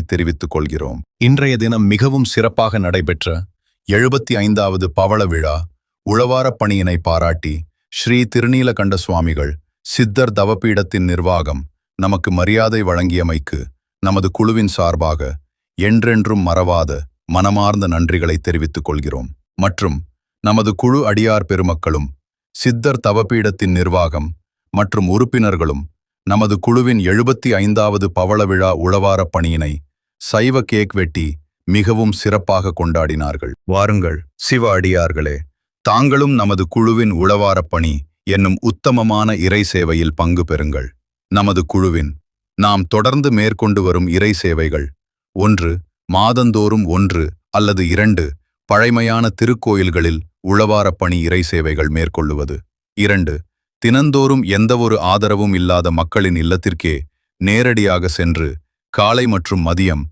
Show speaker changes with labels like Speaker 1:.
Speaker 1: தெரிவித்துக் கொள்கிறோம். இன்றைய தினம் மிகவும் சிறப்பாக நடைபெற்ற 75வது பவள விழா உழவாரப் பணியினை பாராட்டி ஸ்ரீ திருநீலகண்ட சுவாமிகள் சித்தர் தவபீடத்தின் நிர்வாகம் நமக்கு மரியாதை வழங்கியமைக்கு நமது குழுவின் சார்பாக என்றென்றும் மறவாத மனமார்ந்த நன்றிகளை தெரிவித்துக் கொள்கிறோம். மற்றும் நமது குழு அடியார் பெருமக்களும் சித்தர் தவபீடத்தின் நிர்வாகம் மற்றும் உறுப்பினர்களும் நமது குழுவின் 75வது பவள விழா உழவாரப் பணியினை சைவ கேக் வெட்டி மிகவும் சிறப்பாக கொண்டாடினார்கள். வாருங்கள் சிவ அடியார்களே, தாங்களும் நமது குழுவின் உழவாரப் பணி என்னும் உத்தமமான இறை சேவையில் பங்கு பெறுங்கள். நமது குழுவின் நாம் தொடர்ந்து மேற்கொண்டு வரும் இறை சேவைகள்: 1. மாதந்தோறும் 1 அல்லது 2 பழைமையான திருக்கோயில்களில் உழவாரப் பணி இறை சேவைகள் மேற்கொள்ளுவது. 2. தினந்தோறும் எந்தவொரு ஆதரவும் இல்லாத மக்களின் இல்லத்திற்கே நேரடியாக சென்று காலை மற்றும் மதியம்